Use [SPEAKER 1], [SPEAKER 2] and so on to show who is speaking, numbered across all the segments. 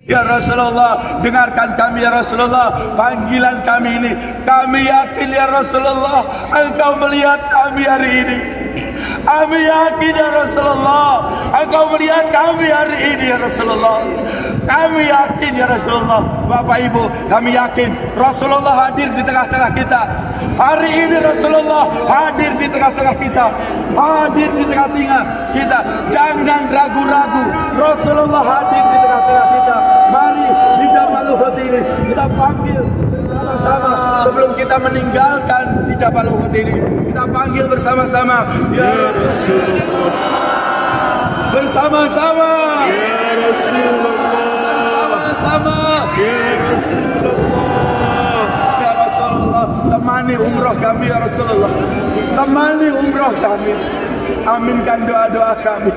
[SPEAKER 1] Ya Rasulullah, dengarkan kami ya Rasulullah, panggilan kami ini. Kami yakin ya Rasulullah, Engkau melihat kami hari ini. Kami yakin ya Rasulullah, Engkau melihat kami hari ini ya Rasulullah. Kami yakin ya Rasulullah. Bapak Ibu, kami yakin Rasulullah hadir di tengah-tengah kita. Hari ini Rasulullah hadir di tengah-tengah kita. Hadir di tengah-tengah kita. Jangan ragu-ragu, Rasulullah hadir di tengah-tengah kita. Mari di Jabal Uhud ini kita panggil bersama-sama sebelum kita meninggalkan di Jabal Uhud ini. Kita panggil bersama-sama ya Rasulullah. Bersama-sama ya Rasulullah. Bersama-sama ya Rasulullah. Ya Rasulullah, temani umrah kami ya Rasulullah. Temani umrah kami. Aminkan doa-doa kami.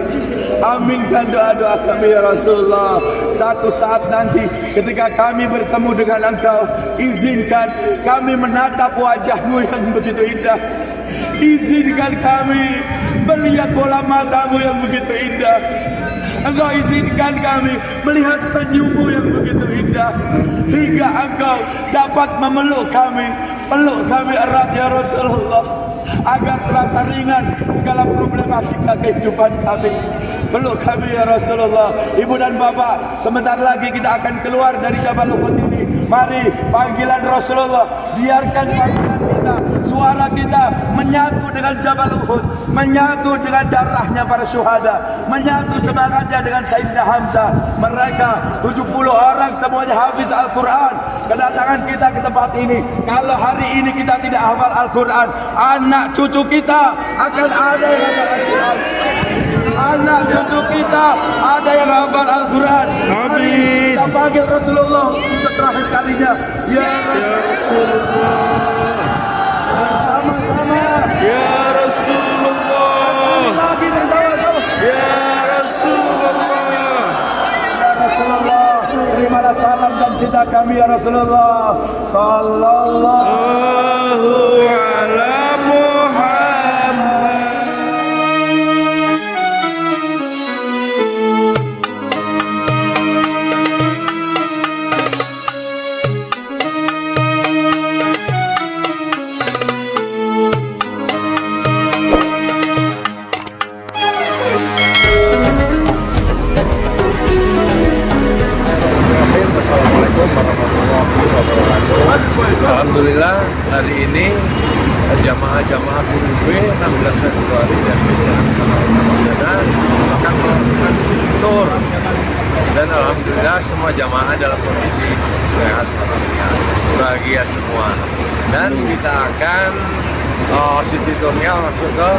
[SPEAKER 1] Aminkan doa-doa kami ya Rasulullah. Satu saat nanti ketika kami bertemu dengan Engkau, izinkan kami menatap wajah-Mu yang begitu indah. Izinkan kami melihat bola mata-Mu yang begitu indah. Engkau izinkan kami melihat senyum-Mu yang begitu indah, hingga Engkau dapat memeluk kami. Peluk kami erat ya Rasulullah, agar terasa ringan segala problematika kehidupan kami. Peluk kami ya Rasulullah. Ibu dan bapak, sebentar lagi kita akan keluar dari Jabal Uhud ini. Mari panggilan Rasulullah, biarkan panggilan kita, suara kita menyatu dengan Jabal Uhud, menyatu dengan darahnya para syuhada, menyatu semangatnya dengan Sayyidina Hamzah. Mereka 70 orang semuanya hafiz Al-Quran. Kedatangan kita ke tempat ini, kalau hari ini kita tidak hafal Al-Quran, anak cucu kita akan ada yang hafal Al-Quran. Anak cucu kita ada yang hafal Al-Quran. Amin. Kita panggil Rasulullah untuk terakhir kalinya. Ya Rasulullah. Bersama-sama. Ya Rasulullah. Lagi bersama-sama. Ya Rasulullah. Ya Rasulullah. Terimalah salam dan cinta kami ya Rasulullah. Sallallahu ala Muhammad.
[SPEAKER 2] Alhamdulillah hari ini jamaah-jamaah QUB 16 Februari dan Ramadan akan melakukan situr, dan alhamdulillah semua jamaah dalam kondisi sehat, bahagia semua, dan kita akan city tournya masuk ke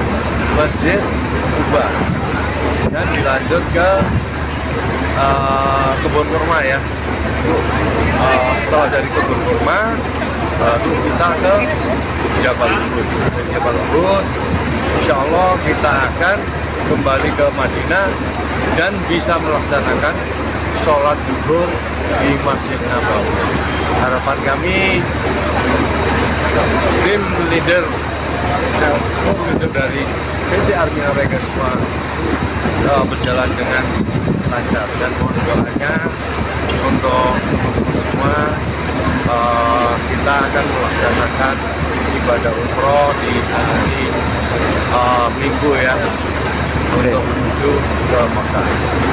[SPEAKER 2] Masjid Kuba dan dilanjut ke kebun kurma ya. Setelah dari kebun kurma baru kita ke Jabal Uhud. Dari Jabal Uhud insya Allah kita akan kembali ke Madinah dan bisa melaksanakan sholat zuhur di Masjid Nabawi. Harapan kami tim leader dari PT Army Narega semua berjalan dengan lancar, dan mohon doanya untuk semua. Kita akan melaksanakan ibadah umroh di hari Minggu ya, untuk menuju ke Makkah.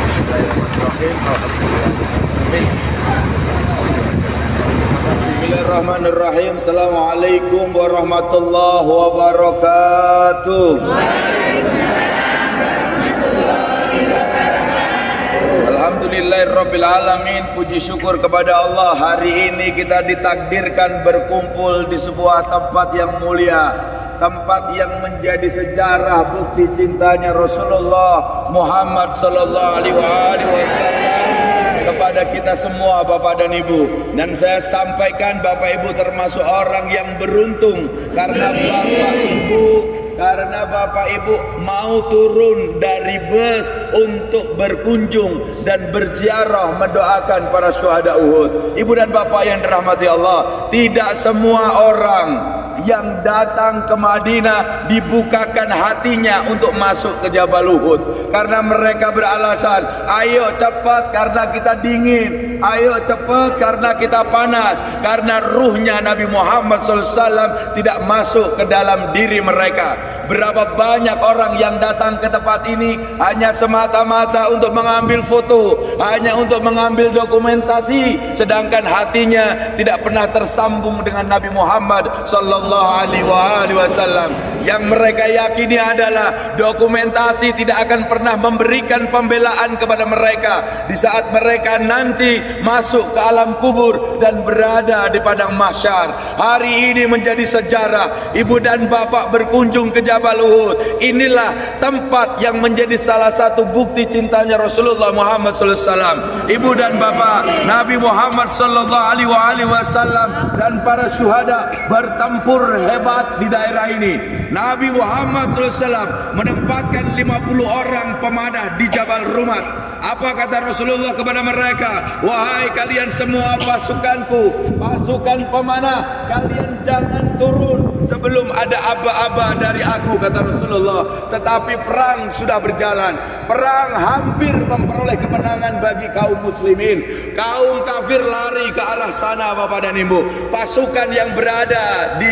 [SPEAKER 2] Bismillahirrahmanirrahim.
[SPEAKER 3] Bismillahirrahmanirrahim. Assalamualaikum warahmatullahi wabarakatuh. Alhamdulillahirabbil alamin. Puji syukur kepada Allah, hari ini kita ditakdirkan berkumpul di sebuah tempat yang mulia, tempat yang menjadi sejarah bukti cintanya Rasulullah Muhammad sallallahu alaihi wasallam kepada kita semua, Bapak dan Ibu. Dan saya sampaikan, Bapak Ibu termasuk orang yang beruntung, karena Bapak Ibu karena Bapak Ibu mau turun dari bus untuk berkunjung dan berziarah mendoakan para syuhada Uhud. Ibu dan Bapak yang dirahmati Allah, tidak semua orang yang datang ke Madinah dibukakan hatinya untuk masuk ke Jabal Uhud, karena mereka beralasan, ayo cepat karena kita dingin, ayo cepat karena kita panas, karena ruhnya Nabi Muhammad SAW tidak masuk ke dalam diri mereka. Berapa banyak orang yang datang ke tempat ini hanya semata-mata untuk mengambil foto, hanya untuk mengambil dokumentasi, sedangkan hatinya tidak pernah tersambung dengan Nabi Muhammad sallallahu alaihi wasallam. Yang mereka yakini adalah dokumentasi tidak akan pernah memberikan pembelaan kepada mereka di saat mereka nanti masuk ke alam kubur dan berada di padang mahsyar. Hari ini menjadi sejarah. Ibu dan bapak berkunjung ke Jabal Uhud. Inilah tempat yang menjadi salah satu bukti cintanya Rasulullah Muhammad SAW. Ibu dan bapak, Nabi Muhammad SAW dan para syuhada bertempur hebat di daerah ini. Nabi Muhammad SAW menempatkan 50 orang pemanah di Jabal Rumat. Apa kata Rasulullah kepada mereka? Wahai kalian semua pasukanku, pasukan pemanah, kalian jangan turun sebelum ada aba-aba dari aku, kata Rasulullah. Tetapi perang sudah berjalan. Perang hampir memperoleh kemenangan bagi kaum muslimin. Kaum kafir lari ke arah sana, Bapak dan Ibu. Pasukan yang berada di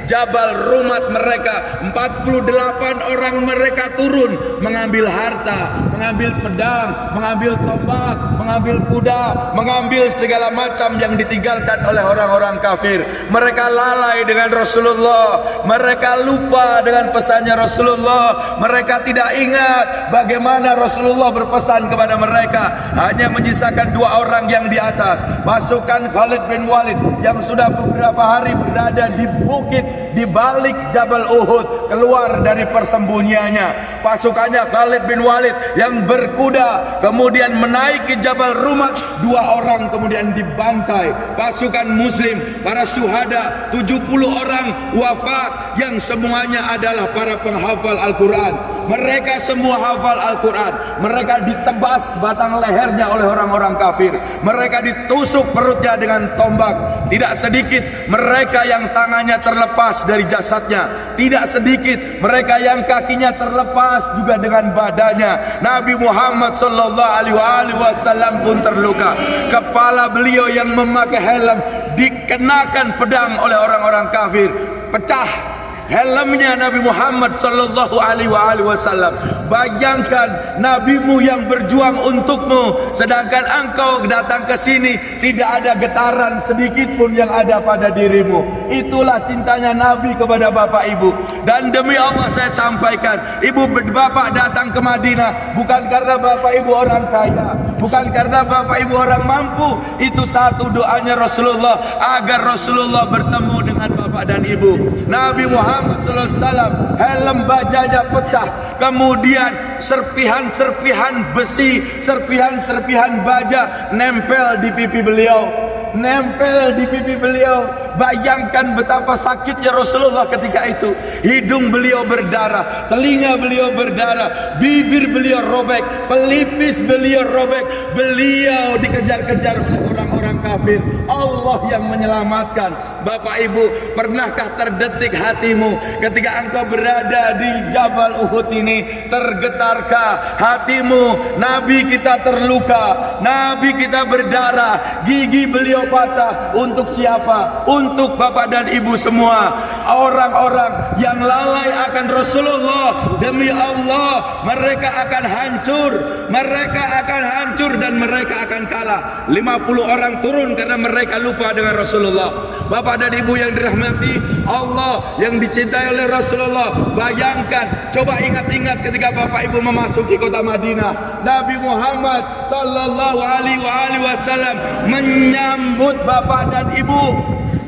[SPEAKER 3] Jabal Rumat mereka, 48 orang mereka turun mengambil harta, mengambil pedang, mengambil tombak, mengambil kuda, mengambil segala macam yang ditinggalkan oleh orang-orang kafir. Mereka lalai dengan Rasulullah, mereka lupa dengan pesannya Rasulullah, mereka tidak ingat bagaimana Rasulullah berpesan kepada mereka. Hanya menyisakan 2 orang yang di atas, pasukan Khalid bin Walid yang sudah beberapa hari berada di bukit di balik Jabal Uhud, keluar dari persembunyiannya. Pasukannya Khalid bin Walid yang berkuda kemudian menaiki Jabal Rumat, 2 orang kemudian dibantai. Pasukan muslim, para syuhada, 70 orang wafat yang semuanya adalah para penghafal Al-Quran. Mereka semua hafal Al-Quran. Mereka ditebas batang lehernya oleh orang-orang kafir. Mereka ditusuk perutnya dengan tombak. Tidak sedikit mereka yang tangannya terlepas dari jasadnya. Tidak sedikit mereka yang kakinya terlepas juga dengan badannya. Nabi Muhammad SAW pun terluka. Kepala beliau yang memakai helm dikenakan pedang oleh orang-orang kafir. Pecah helmnya Nabi Muhammad sallallahu alaihi wasallam. Bayangkan nabimu yang berjuang untukmu, sedangkan engkau datang ke sini tidak ada getaran sedikit pun yang ada pada dirimu. Itulah cintanya Nabi kepada Bapak Ibu. Dan demi Allah saya sampaikan, Ibu Bapak datang ke Madinah bukan karena Bapak Ibu orang kaya, bukan karena Bapak Ibu orang mampu. Itu satu doanya Rasulullah agar Rasulullah bertemu dengan Bapak dan Ibu. Nabi Muhammad SAW helm bajanya pecah, kemudian serpihan-serpihan besi, serpihan-serpihan baja nempel di pipi beliau, nempel di pipi beliau. Bayangkan betapa sakitnya Rasulullah ketika itu. Hidung beliau berdarah, telinga beliau berdarah, bibir beliau robek, pelipis beliau robek. Beliau dikejar-kejar oleh orang-orang kafir. Allah yang menyelamatkan. Bapak Ibu, pernahkah terdetik hatimu ketika engkau berada di Jabal Uhud ini? Tergetarkah hatimu? Nabi kita terluka, Nabi kita berdarah, gigi beliau patah. Untuk siapa? Untuk Bapak dan Ibu semua. Orang-orang yang lalai akan Rasulullah, demi Allah mereka akan hancur. Mereka akan hancur dan mereka akan kalah. 50 orang turun karena mereka lupa dengan Rasulullah. Bapak dan Ibu yang dirahmati Allah, yang dicintai oleh Rasulullah, bayangkan, coba ingat-ingat ketika Bapak Ibu memasuki kota Madinah, Nabi Muhammad sallallahu alaihi wasallam menyambut Bapak dan Ibu,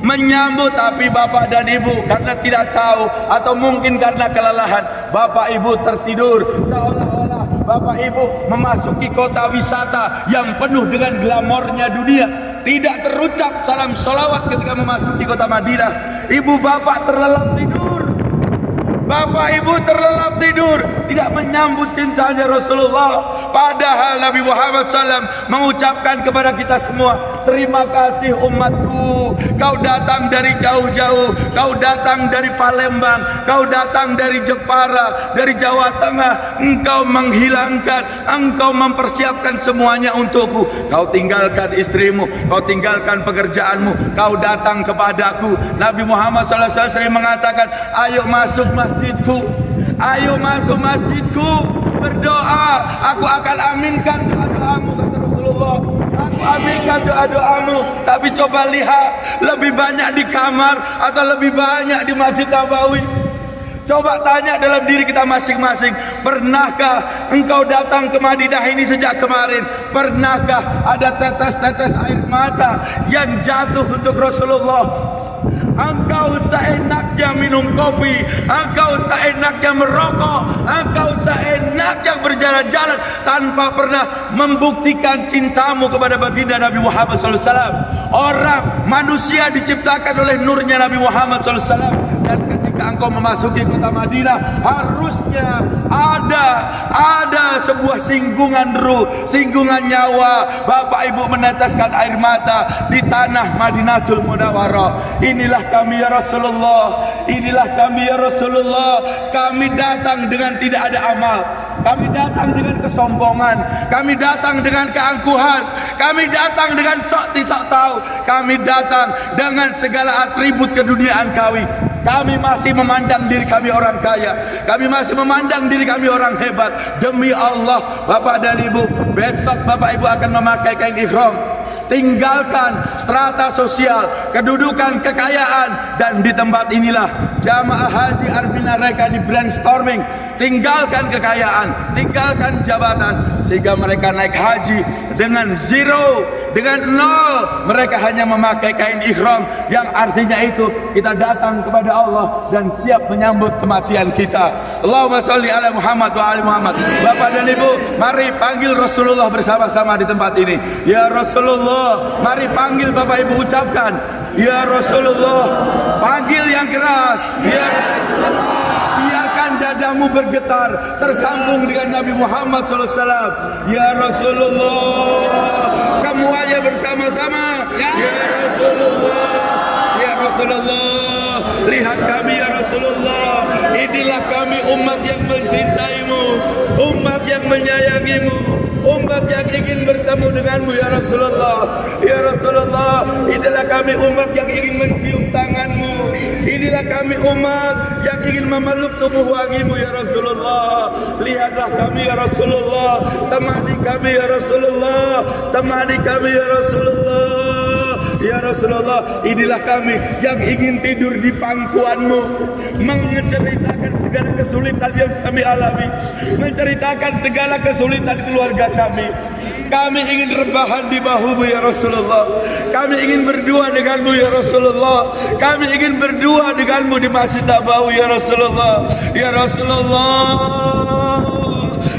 [SPEAKER 3] menyambut. Tapi Bapak dan Ibu karena tidak tahu atau mungkin karena kelelahan, Bapak Ibu tertidur. Seolah-olah Bapak Ibu memasuki kota wisata yang penuh dengan glamornya dunia. Tidak terucap salam sholawat ketika memasuki kota Madinah. Ibu bapak terlelap tidur. Bapak ibu terlelap tidur, tidak menyambut cintanya Rasulullah. Padahal Nabi Muhammad SAW mengucapkan kepada kita semua, terima kasih umatku, kau datang dari jauh-jauh, kau datang dari Palembang, kau datang dari Jepara, dari Jawa Tengah, engkau menghilangkan, engkau mempersiapkan semuanya untukku. Kau tinggalkan istrimu, kau tinggalkan pekerjaanmu, kau datang kepadaku. Nabi Muhammad SAW sering mengatakan, ayo masuk masjidku, ayo masuk masjidku, berdoa, aku akan aminkan doa-doamu, kata Rasulullah. Aku aminkan doa-doamu. Tapi coba lihat, lebih banyak di kamar atau lebih banyak di Masjid Nabawi? Coba tanya dalam diri kita masing-masing, pernahkah engkau datang ke Madinah ini sejak kemarin? Pernahkah ada tetes-tetes air mata yang jatuh untuk Rasulullah? Engkau seenaknya minum kopi, engkau seenaknya merokok, engkau seenaknya berjalan-jalan tanpa pernah membuktikan cintamu kepada baginda Nabi Muhammad SAW. Orang manusia diciptakan oleh nurnya Nabi Muhammad SAW. Dan ketika engkau memasuki kota Madinah, harusnya ada sebuah singgungan ruh, singgungan nyawa. Bapak ibu meneteskan air mata di tanah Madinatul Munawwarah. Inilah kami ya Rasulullah, inilah kami ya Rasulullah. Kami datang dengan tidak ada amal, kami datang dengan kesombongan, kami datang dengan keangkuhan, kami datang dengan sok tidak tahu, kami datang dengan segala atribut keduniaan kami. Kami masih memandang diri kami orang kaya, kami masih memandang diri kami orang hebat. Demi Allah, Bapak dan Ibu, besok Bapak Ibu akan memakai kain ihram. Tinggalkan strata sosial, kedudukan, kekayaan, dan di tempat inilah jamaah haji Arbina Reka di brainstorming. Tinggalkan kekayaan, tinggalkan jabatan, sehingga mereka naik haji dengan zero, dengan nol. Mereka hanya memakai kain ihram, yang artinya itu kita datang kepada Allah dan siap menyambut kematian kita. Allahumma sholli ala Muhammad wa ali Muhammad. Bapak dan Ibu, mari panggil Rasulullah bersama-sama di tempat ini. Ya Rasulullah, mari panggil Bapak Ibu, ucapkan ya Rasulullah. Panggil yang keras, ya Rasulullah. Biarkan dadamu bergetar, tersambung dengan Nabi Muhammad SAW. Ya Rasulullah. Semuanya bersama-sama. Ya Rasulullah, ya Rasulullah. Lihat kami ya Rasulullah. Inilah kami umat yang mencintaimu, umat yang menyayangimu, umat yang ingin bertemu denganmu ya Rasulullah. Ya Rasulullah, inilah kami umat yang ingin mencium tanganmu, inilah kami umat yang ingin memeluk tubuh wangimu ya Rasulullah. Lihatlah kami ya Rasulullah, temani kami ya Rasulullah, temani kami ya Rasulullah. Ya Rasulullah, inilah kami yang ingin tidur di pangkuanmu, menceritakan segala kesulitan yang kami alami, menceritakan segala kesulitan keluarga kami. Kami ingin rebahan di bahumu ya Rasulullah. Kami ingin berdua denganmu ya Rasulullah. Kami ingin berdua denganmu di Masjid Nabawi ya Rasulullah. Ya Rasulullah,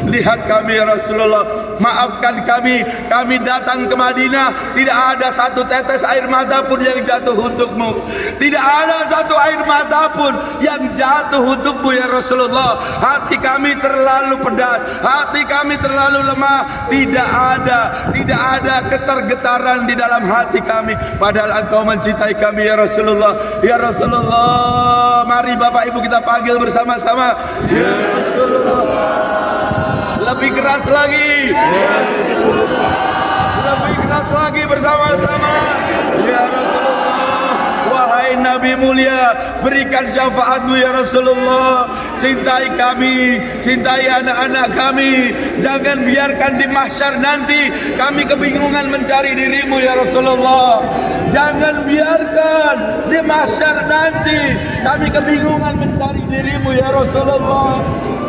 [SPEAKER 3] lihat kami ya Rasulullah. Maafkan kami, kami datang ke Madinah tidak ada satu tetes air mata pun yang jatuh untukmu. Tidak ada satu air mata pun yang jatuh untukmu ya Rasulullah. Hati kami terlalu pedas, hati kami terlalu lemah. Tidak ada ketergetaran di dalam hati kami, padahal Engkau mencintai kami ya Rasulullah. Ya Rasulullah, mari Bapak Ibu kita panggil bersama-sama. Ya Rasulullah. Lebih keras lagi, ya Rasulullah. Lebih keras lagi bersama-sama. Ya Rasulullah, wahai Nabi mulia, berikan syafaatmu ya Rasulullah. Cintai kami, cintai anak-anak kami. Jangan biarkan di mahsyar nanti kami kebingungan mencari dirimu ya Rasulullah. Jangan biarkan di mahsyar nanti kami kebingungan mencari dirimu ya Rasulullah.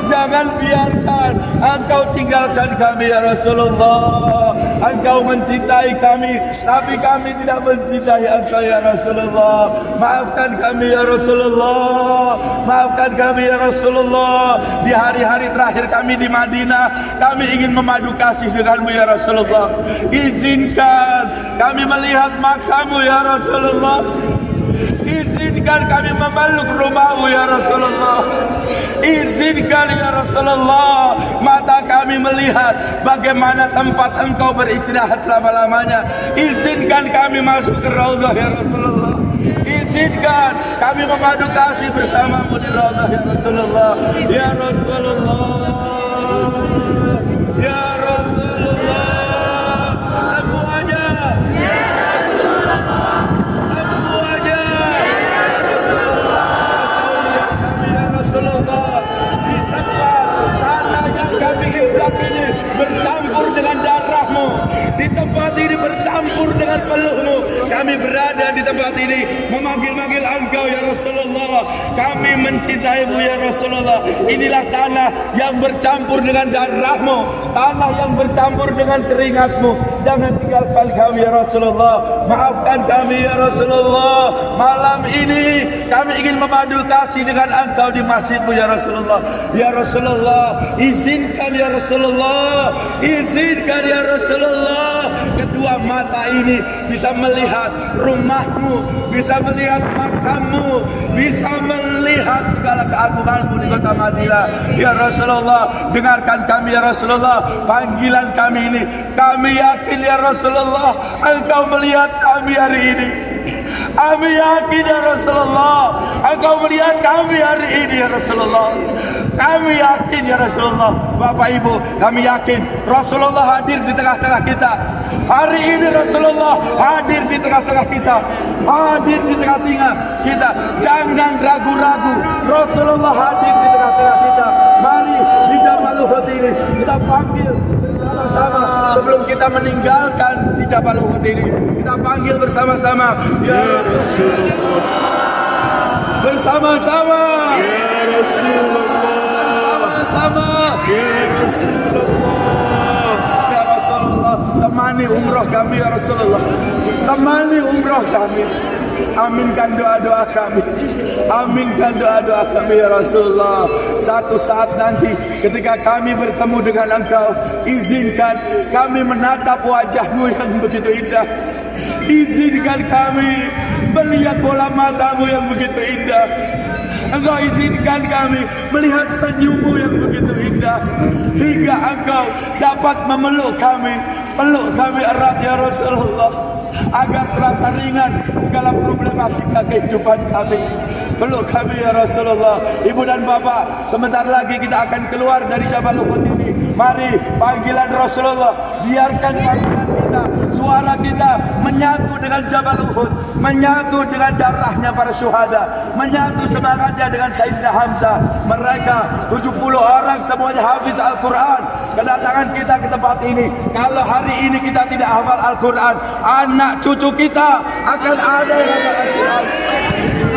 [SPEAKER 3] Jangan biarkan Engkau tinggalkan kami ya Rasulullah. Engkau mencintai kami, tapi kami tidak mencintai Engkau ya Rasulullah. Maafkan kami ya Rasulullah. Maafkan kami ya Rasulullah. Di hari-hari terakhir kami di Madinah, kami ingin memadu kasih denganmu ya Rasulullah. Izinkan kami melihat makammu ya Rasulullah.
[SPEAKER 1] Izinkan kami memeluk rumahmu ya Rasulullah. Izinkan ya Rasulullah, mata kami melihat bagaimana tempat engkau beristirahat selama-lamanya. Izinkan kami masuk ke Raudhah ya Rasulullah. Izinkan kami memadu kasih bersamamu di Raudhah ya Rasulullah. Ya Rasulullah, ya Rasulullah, semuanya ya Rasulullah, semuanya ya Rasulullah, ya Rasulullah, di tempat tanah yang kami injak ini bercampur dengan darahmu, di tempat ini bercampur dengan peluhmu. Kami berada di tempat ini memanggil-manggil engkau ya Rasulullah. Kami mencintaimu ya Rasulullah. Inilah tanah yang bercampur dengan darahmu, tanah yang bercampur dengan keringatmu. Jangan tinggalkan kami ya Rasulullah. Maafkan kami ya Rasulullah. Malam ini kami ingin memadu kasih dengan engkau di masjidmu ya Rasulullah. Ya Rasulullah, izinkan ya Rasulullah, izinkan ya Rasulullah, kedua mata ini bisa melihat rumahmu, bisa melihat makammu, bisa melihat segala keagunganmu di kota Madinah. Ya Rasulullah, dengarkan kami ya Rasulullah, panggilan kami ini. Kami yakin ya Rasulullah, engkau melihat kami hari ini. Kami yakin ya Rasulullah, engkau melihat kami hari ini ya Rasulullah. Kami yakin ya Rasulullah. Bapak Ibu, kami yakin Rasulullah hadir di tengah-tengah kita. Hari ini Rasulullah hadir di tengah-tengah kita, hadir di tengah-tengah kita. Jangan ragu-ragu, Rasulullah hadir di tengah-tengah kita. Mari di Jabal Uhud ini kita panggil bersama-sama sebelum kita meninggalkan di Jabal Uhud ini. Kita panggil bersama-sama ya Rasulullah, bersama-sama ya Rasulullah, bersama-sama ya Rasulullah. Ya Rasulullah, temani umrah kami ya Rasulullah, temani umrah kami. Aminkan doa-doa kami, aminkan doa-doa kami ya Rasulullah. Satu saat nanti ketika kami bertemu dengan engkau, izinkan kami menatap wajahmu yang begitu indah. Izinkan kami melihat bola matamu yang begitu indah. Engkau izinkan kami melihat senyummu yang begitu indah, hingga engkau dapat memeluk kami, peluk kami erat ya Rasulullah, agar terasa ringan segala problematika kehidupan kami. Peluk kami ya Rasulullah. Ibu dan bapak, sebentar lagi kita akan keluar dari Jabal Uhud ini. Mari panggilan Rasulullah, biarkan panggilan kita, suara kita menyatu dengan Jabal Uhud, menyatu dengan darahnya para syuhada, menyatu semangatnya dengan Sayyidina Hamzah. Mereka 70 orang semuanya hafiz Al-Quran. Kedatangan kita ke tempat ini, kalau hari ini kita tidak hafal Al-Quran, anak cucu kita akan ada yang hafal Al-Quran.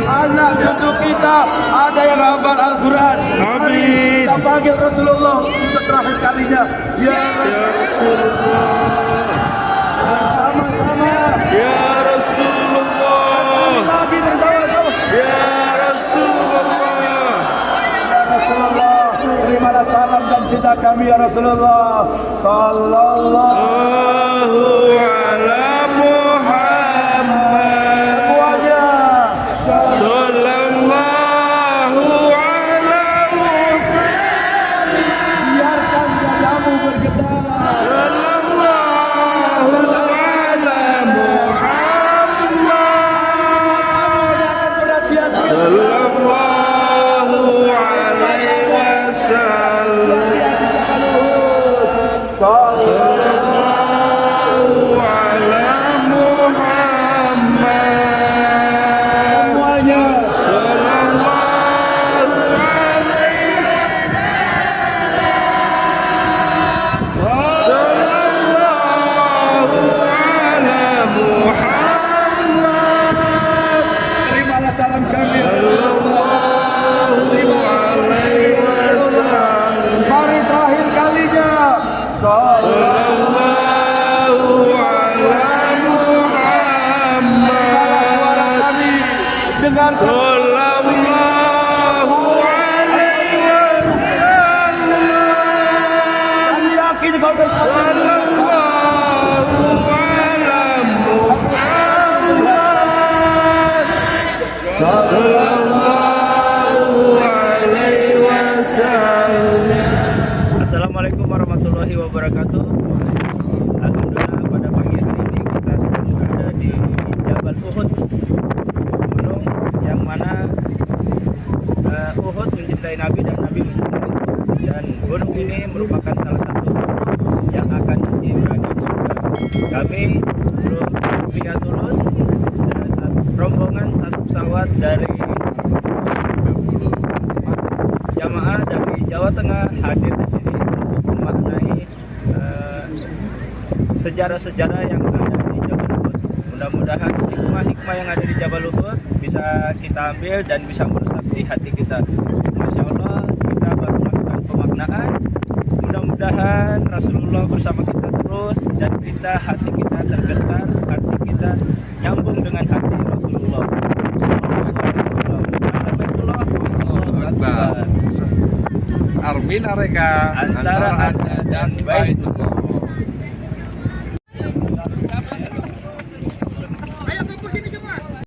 [SPEAKER 1] Anak cucu kita ada yang hafal Al-Quran. Amin. Kita panggil Rasulullah untuk terakhir kalinya. Ya Rasulullah, bersama-sama ya Rasulullah, lagi bersama-sama ya Rasulullah. Ya Rasulullah, terimalah salam dan cinta kami ya Rasulullah. Sallallahu ala Muhammad.
[SPEAKER 4] mencintai Nabi dan Nabi mencintai Allah. Dan gunung ini merupakan salah satu yang akan jadi berada di surga. Kami via Tulus rombongan satu pesawat dari jamaah dari Jawa Tengah hadir di sini untuk memaknai sejarah-sejarah yang ada di Jabal Uhud. Mudah-mudahan hikmah-hikmah yang ada di Jabal Uhud bisa kita ambil dan bisa meresap di hati kita. Masya Allah, kita baru melakukan pemaknaan. Mudah-mudahan Rasulullah bersama kita terus dan hati kita tergetar, hati kita nyambung dengan hati Rasulullah.
[SPEAKER 2] Armin areka
[SPEAKER 4] antara Anda dan Baitullah.